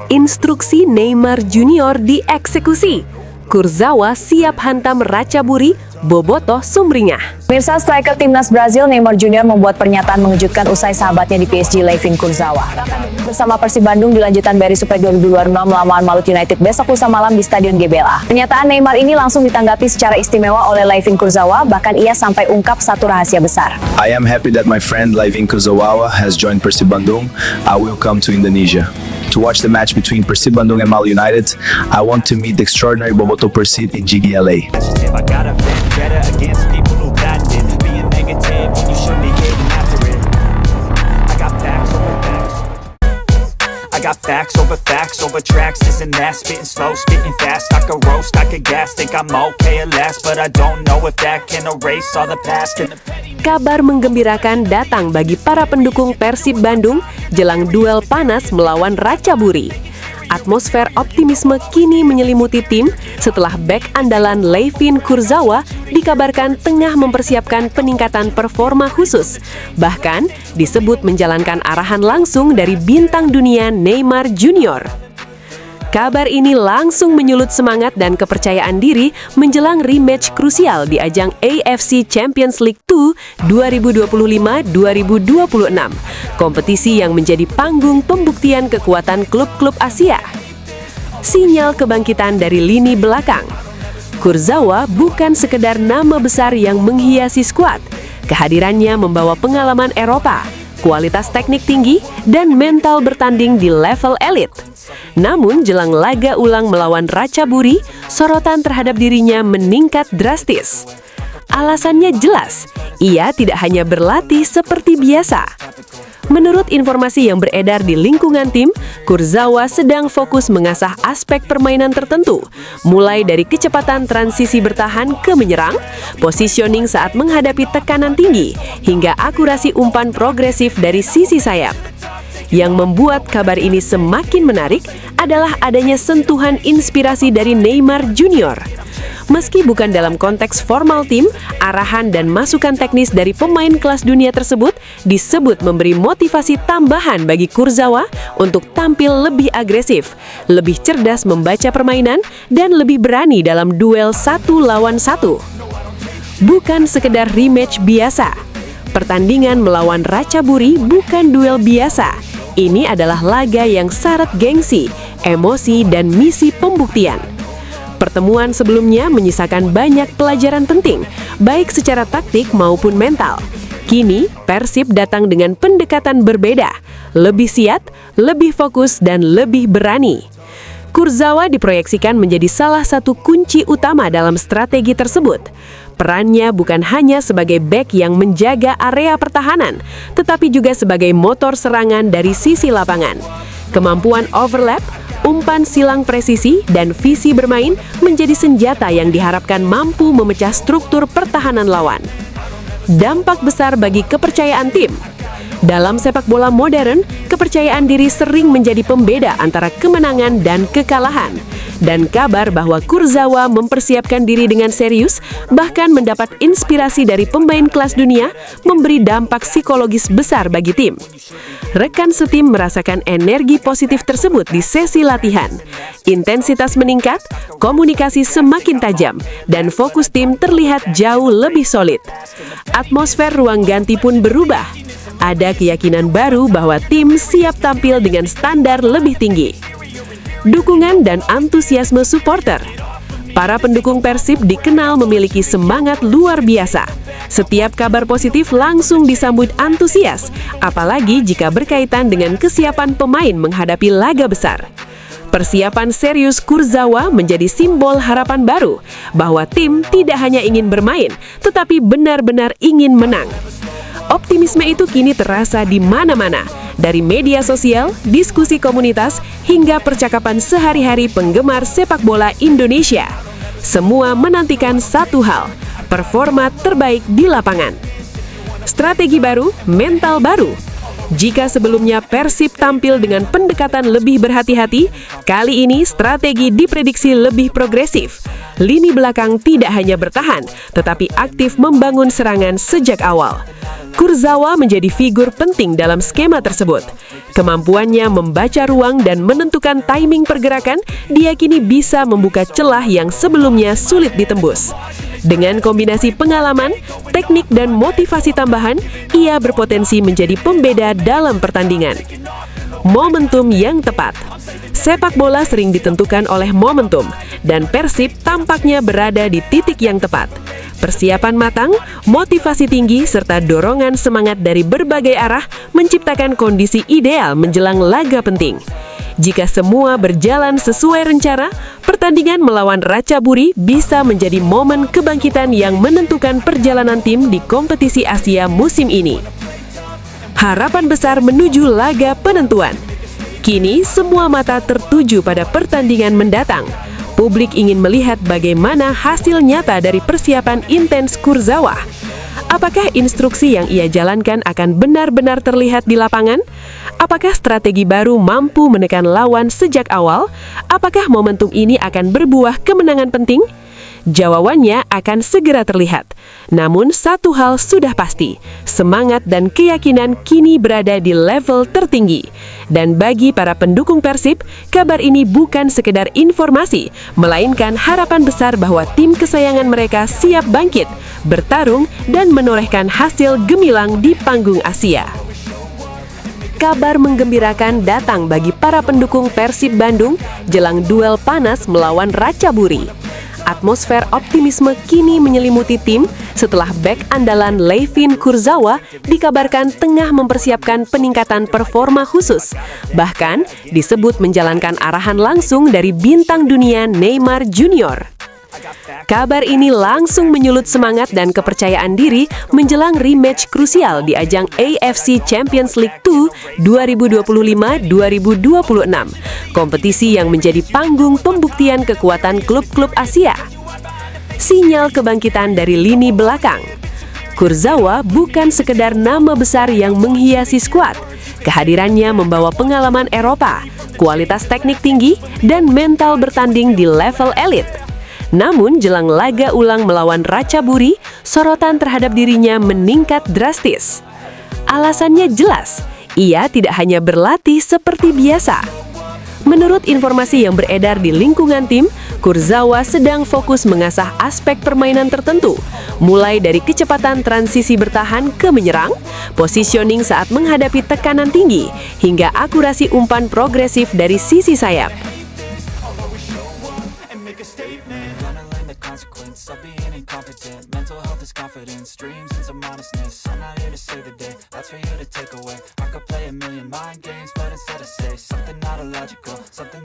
Instruksi Neymar Junior dieksekusi. Kurzawa siap hantam Ratchaburi, Bobotoh sumringah. Pemirsa, striker timnas Brazil Neymar Junior membuat pernyataan mengejutkan usai sahabatnya di PSG Layvin Kurzawa bersama Persib Bandung di lanjutan BRI Super 2026 melawan Malut United besok lusa malam di Stadion GBLA. Pernyataan Neymar ini langsung ditanggapi secara istimewa oleh Layvin Kurzawa, bahkan ia sampai ungkap satu rahasia besar. I am happy that my friend Layvin Kurzawa has joined Persib Bandung. I will come to Indonesia to watch the match between Persib Bandung and Malut United. I want to meet the extraordinary Bobotoh Persib in GBLA. I got a vendetta against people who got it. Being negative when you should be getting after it. I got facts over facts. I got facts over tracks. Isn't that spitting slow, spitting fast? I could roast, I could gas. Think I'm okay at last, but I don't know if that can erase all the past. Kabar menggembirakan datang bagi para pendukung Persib Bandung jelang duel panas melawan Ratchaburi. Atmosfer optimisme kini menyelimuti tim setelah bek andalan Layvin Kurzawa dikabarkan tengah mempersiapkan peningkatan performa khusus. Bahkan disebut menjalankan arahan langsung dari bintang dunia Neymar Junior. Kabar ini langsung menyulut semangat dan kepercayaan diri menjelang rematch krusial di ajang AFC Champions League 2 2025-2026. Kompetisi yang menjadi panggung pembuktian kekuatan klub-klub Asia. Sinyal kebangkitan dari lini belakang. Kurzawa bukan sekedar nama besar yang menghiasi skuad. Kehadirannya membawa pengalaman Eropa, kualitas teknik tinggi, dan mental bertanding di level elit. Namun jelang laga ulang melawan Ratchaburi, sorotan terhadap dirinya meningkat drastis. Alasannya jelas, ia tidak hanya berlatih seperti biasa. Menurut informasi yang beredar di lingkungan tim, Kurzawa sedang fokus mengasah aspek permainan tertentu, mulai dari kecepatan transisi bertahan ke menyerang, positioning saat menghadapi tekanan tinggi, hingga akurasi umpan progresif dari sisi sayap. Yang membuat kabar ini semakin menarik adalah adanya sentuhan inspirasi dari Neymar Junior. Meski bukan dalam konteks formal tim, arahan dan masukan teknis dari pemain kelas dunia tersebut disebut memberi motivasi tambahan bagi Kurzawa untuk tampil lebih agresif, lebih cerdas membaca permainan, dan lebih berani dalam duel 1 lawan 1. Bukan sekedar rematch biasa. Pertandingan melawan Ratchaburi bukan duel biasa. Ini adalah laga yang syarat gengsi, emosi, dan misi pembuktian. Pertemuan sebelumnya menyisakan banyak pelajaran penting, baik secara taktik maupun mental. Kini, Persib datang dengan pendekatan berbeda, lebih siap, lebih fokus, dan lebih berani. Kurzawa diproyeksikan menjadi salah satu kunci utama dalam strategi tersebut. Perannya bukan hanya sebagai bek yang menjaga area pertahanan, tetapi juga sebagai motor serangan dari sisi lapangan. Kemampuan overlap, umpan silang presisi, dan visi bermain menjadi senjata yang diharapkan mampu memecah struktur pertahanan lawan. Dampak besar bagi kepercayaan tim. Dalam sepak bola modern, kepercayaan diri sering menjadi pembeda antara kemenangan dan kekalahan. Dan kabar bahwa Kurzawa mempersiapkan diri dengan serius, bahkan mendapat inspirasi dari pemain kelas dunia, memberi dampak psikologis besar bagi tim. Rekan setim merasakan energi positif tersebut di sesi latihan. Intensitas meningkat, komunikasi semakin tajam, dan fokus tim terlihat jauh lebih solid. Atmosfer ruang ganti pun berubah. Ada keyakinan baru bahwa tim siap tampil dengan standar lebih tinggi. Dukungan dan antusiasme supporter. Para pendukung Persib dikenal memiliki semangat luar biasa. Setiap kabar positif langsung disambut antusias, apalagi jika berkaitan dengan kesiapan pemain menghadapi laga besar. Persiapan serius Kurzawa menjadi simbol harapan baru, bahwa tim tidak hanya ingin bermain, tetapi benar-benar ingin menang. Optimisme itu kini terasa di mana-mana, dari media sosial, diskusi komunitas, hingga percakapan sehari-hari penggemar sepak bola Indonesia. Semua menantikan satu hal, performa terbaik di lapangan. Strategi baru, mental baru. Jika sebelumnya Persib tampil dengan pendekatan lebih berhati-hati, kali ini strategi diprediksi lebih progresif. Lini belakang tidak hanya bertahan, tetapi aktif membangun serangan sejak awal. Kurzawa menjadi figur penting dalam skema tersebut. Kemampuannya membaca ruang dan menentukan timing pergerakan diyakini bisa membuka celah yang sebelumnya sulit ditembus. Dengan kombinasi pengalaman, teknik, dan motivasi tambahan, ia berpotensi menjadi pembeda dalam pertandingan. Momentum yang tepat. Sepak bola sering ditentukan oleh momentum, dan Persib tampaknya berada di titik yang tepat. Persiapan matang, motivasi tinggi, serta dorongan semangat dari berbagai arah menciptakan kondisi ideal menjelang laga penting. Jika semua berjalan sesuai rencana, pertandingan melawan Ratchaburi bisa menjadi momen kebangkitan yang menentukan perjalanan tim di kompetisi Asia musim ini. Harapan besar menuju laga penentuan. Kini semua mata tertuju pada pertandingan mendatang. Publik ingin melihat bagaimana hasil nyata dari persiapan intens Kurzawa. Apakah instruksi yang ia jalankan akan benar-benar terlihat di lapangan? Apakah strategi baru mampu menekan lawan sejak awal? Apakah momentum ini akan berbuah kemenangan penting? Jawabannya akan segera terlihat. Namun satu hal sudah pasti, semangat dan keyakinan kini berada di level tertinggi. Dan bagi para pendukung Persib, kabar ini bukan sekedar informasi, melainkan harapan besar bahwa tim kesayangan mereka siap bangkit, bertarung, dan menorehkan hasil gemilang di panggung Asia. Kabar menggembirakan datang bagi para pendukung Persib Bandung jelang duel panas melawan Ratchaburi. Atmosfer optimisme kini menyelimuti tim setelah bek andalan Layvin Kurzawa dikabarkan tengah mempersiapkan peningkatan performa khusus. Bahkan disebut menjalankan arahan langsung dari bintang dunia Neymar Junior. Kabar ini langsung menyulut semangat dan kepercayaan diri menjelang rematch krusial di ajang AFC Champions League 2 2025-2026. Kompetisi yang menjadi panggung pembuktian kekuatan klub-klub Asia. Sinyal kebangkitan dari lini belakang. Kurzawa bukan sekedar nama besar yang menghiasi skuad. Kehadirannya membawa pengalaman Eropa, kualitas teknik tinggi, dan mental bertanding di level elit. Namun, jelang laga ulang melawan Ratchaburi, sorotan terhadap dirinya meningkat drastis. Alasannya jelas, ia tidak hanya berlatih seperti biasa. Menurut informasi yang beredar di lingkungan tim, Kurzawa sedang fokus mengasah aspek permainan tertentu, mulai dari kecepatan transisi bertahan ke menyerang, positioning saat menghadapi tekanan tinggi, hingga akurasi umpan progresif dari sisi sayap. Consequence of being incompetent. Mental health is confidence, dreams and some honestness. I'm not here to save the day, that's for you to take away. I could play a million mind games, but instead I say something not illogical, something